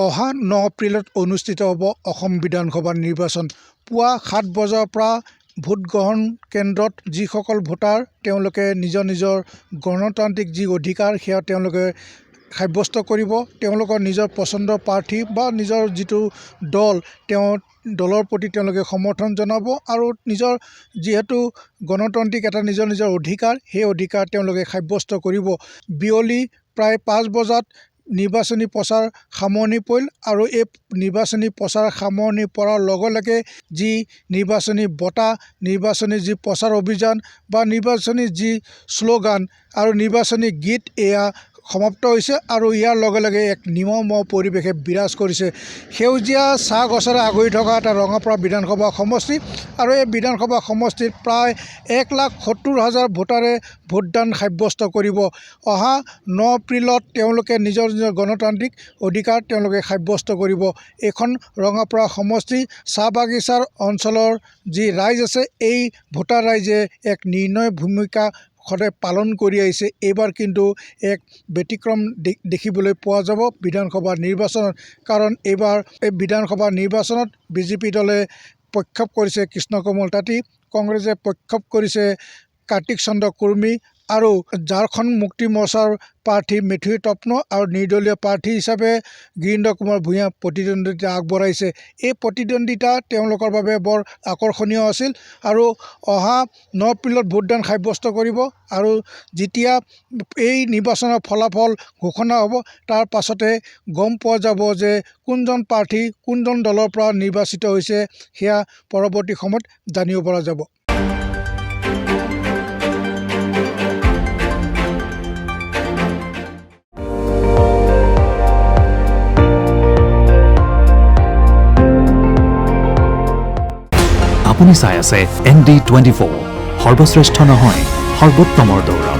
অহা 9 এপ্ৰিলত অনুষ্ঠিত হ'ব অসম বিধানসভা নিৰ্বাচন। পুৱা 7 বজাৰ পৰা ভোটগ্ৰহণ কেন্দ্ৰত যিসকল ভোটাৰ তেওঁলোকে নিজৰ গণতান্ত্ৰিক যি অধিকাৰ সেয়া তেওঁলোকে সাব্যস্ত কৰিব। তেওঁলোকৰ নিজৰ পচন্দৰ প্ৰাৰ্থী বা নিজৰ যিটো দল দলৰ প্ৰতি তেওঁলোকে সমৰ্থন জনাব আৰু নিজৰ যিহেতু গণতান্ত্ৰিক এটা নিজৰ অধিকাৰ সেই অধিকাৰ তেওঁলোকে সাব্যস্ত কৰিব। বিয়লি প্ৰায় 5 বজাত নিৰ্বাচনী প্ৰচাৰ সামৰণি পৰিল আৰু এই নিৰ্বাচনী প্ৰচাৰ সামৰণি পৰাৰ লগে লগে যি নিৰ্বাচনী বঁটা, নিৰ্বাচনী যি প্ৰচাৰ অভিযান বা নিৰ্বাচনী যি শ্লোগান আৰু নিৰ্বাচনী গীত এয়া সমাপ্ত হৈছে আৰু ইয়াৰ লগে লগে এক নিৰ্মম পৰিৱেশে বিৰাজ কৰিছে। সেউজীয়া চাহ গছেৰে আগুৰি থকা এটা ৰঙাপাৰা বিধানসভা সমষ্টি আৰু এই বিধানসভা সমষ্টিত প্ৰায় 1,70,000 ভোটাৰে ভোটদান সাব্যস্ত কৰিব। অহা 9 এপ্ৰিলত তেওঁলোকে নিজৰ গণতান্ত্ৰিক অধিকাৰ তেওঁলোকে সাব্যস্ত কৰিব। এইখন ৰঙাপাৰা সমষ্টি চাহ বাগিচাৰ অঞ্চলৰ যি ৰাইজ আছে এই ভোটাৰ ৰাইজে এক নিৰ্ণয় ভূমিকা সদায় পালন কৰি আহিছে। এইবাৰ কিন্তু এক ব্যতিক্ৰম দেখিবলৈ পোৱা যাব বিধানসভা নিৰ্বাচনত, কাৰণ এইবাৰ এই বিধানসভা নিৰ্বাচনত বিজেপি দলে প্ৰক্ষেপ কৰিছে কৃষ্ণ কমল তাঁতী, কংগ্ৰেছে প্ৰক্ষেপ কৰিছে কাৰ্তিক চন্দ্ৰ কুৰ্মী আৰু ঝাৰখণ্ড মুক্তি মৰ্চাৰ প্ৰাৰ্থী মেথিউ তপ্ন আৰু নিৰ্দলীয় প্ৰাৰ্থী হিচাপে গিৰীন্দ্ৰ কুমাৰ ভূঞা প্ৰতিদ্বন্দ্বিতা আগবঢ়াইছে। এই প্ৰতিদ্বন্দ্বিতা তেওঁলোকৰ বাবে বৰ আকৰ্ষণীয় আছিল আৰু অহা 9 এপ্ৰিলত ভোটদান সাব্যস্ত কৰিব আৰু যেতিয়া এই নিৰ্বাচনৰ ফলাফল ঘোষণা হ'ব তাৰ পাছতে গম পোৱা যাব যে কোনজন প্ৰাৰ্থী কোনজন দলৰ পৰা নিৰ্বাচিত হৈছে, সেয়া পৰৱৰ্তী সময়ত জানিব পৰা যাব। আপুনি চাই আছে ND24, সৰ্বশ্ৰেষ্ঠ নহয় সৰ্বোত্তমৰ দৌৰ।